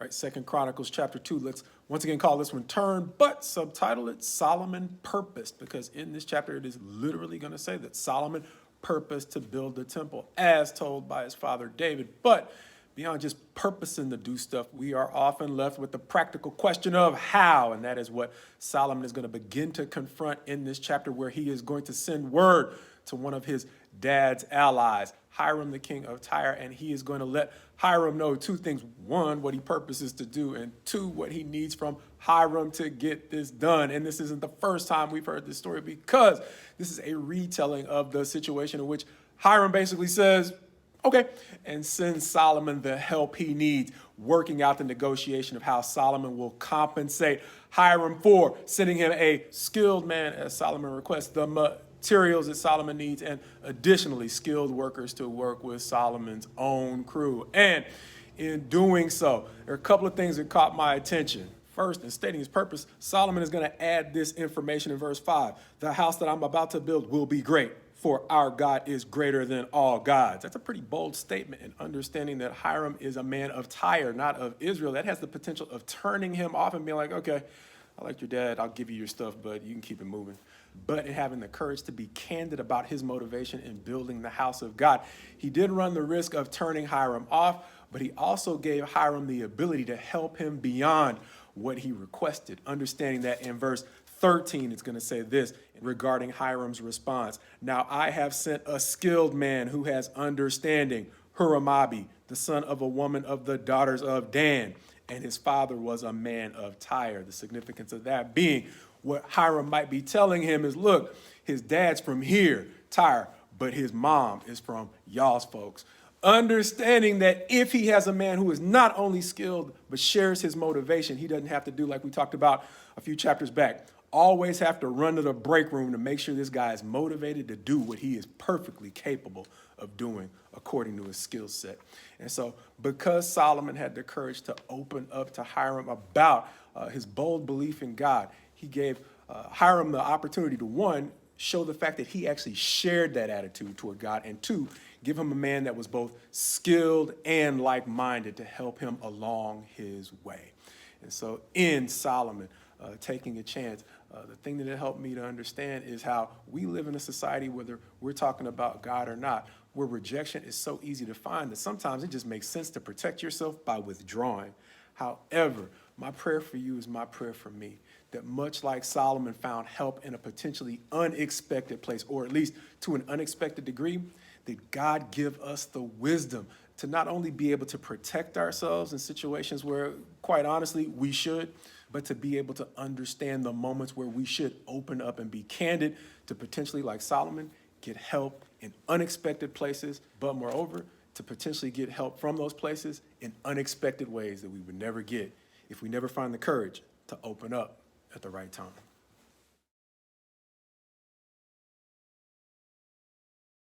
Right, Second Chronicles chapter 2. Let's once again call this one Turn, but subtitle it Solomon Purposed, because in this chapter it is literally going to say that Solomon purposed to build the temple as told by his father David. But beyond just purposing to do stuff, we are often left with the practical question of how, and that is what Solomon is going to begin to confront in this chapter, where he is going to send word to one of his dad's allies, Hiram, the king of Tyre, and he is going to let Hiram know two things. One, what he purposes to do, and two, what he needs from Hiram to get this done. And this isn't the first time we've heard this story, because this is a retelling of the situation in which Hiram basically says, okay, and sends Solomon the help he needs, working out the negotiation of how Solomon will compensate Hiram for sending him a skilled man, as Solomon requests, the materials that Solomon needs, and additionally skilled workers to work with Solomon's own crew. And in doing so, there are a couple of things that caught my attention. First, in stating his purpose, Solomon is going to add this information in verse 5. The house that I'm about to build will be great, for our God is greater than all gods. That's a pretty bold statement, and understanding that Hiram is a man of Tyre, not of Israel. That has the potential of turning him off and being like, okay, I like your dad, I'll give you your stuff, but you can keep it moving. But in having the courage to be candid about his motivation in building the house of God, he did run the risk of turning Hiram off, but he also gave Hiram the ability to help him beyond what he requested, understanding that in verse 13, it's going to say this regarding Hiram's response. Now I have sent a skilled man who has understanding, Huramabi, the son of a woman of the daughters of Dan, and his father was a man of Tyre. The significance of that being what Hiram might be telling him is, look, his dad's from here, Tyre, but his mom is from y'all's folks. Understanding that if he has a man who is not only skilled, but shares his motivation, he doesn't have to do like we talked about a few chapters back. Always have to run to the break room to make sure this guy is motivated to do what he is perfectly capable of doing according to his skill set. And so because Solomon had the courage to open up to Hiram about his bold belief in God, he gave Hiram the opportunity to, one, show the fact that he actually shared that attitude toward God, and two, give him a man that was both skilled and like-minded to help him along his way. And so in Solomon taking a chance, the thing that it helped me to understand is how we live in a society, whether we're talking about God or not, where rejection is so easy to find that sometimes it just makes sense to protect yourself by withdrawing. However, my prayer for you is my prayer for me, that much like Solomon found help in a potentially unexpected place, or at least to an unexpected degree, that God give us the wisdom to not only be able to protect ourselves in situations where, quite honestly, we should, but to be able to understand the moments where we should open up and be candid to potentially, like Solomon, get help in unexpected places, but moreover, to potentially get help from those places in unexpected ways that we would never get if we never find the courage to open up at the right time.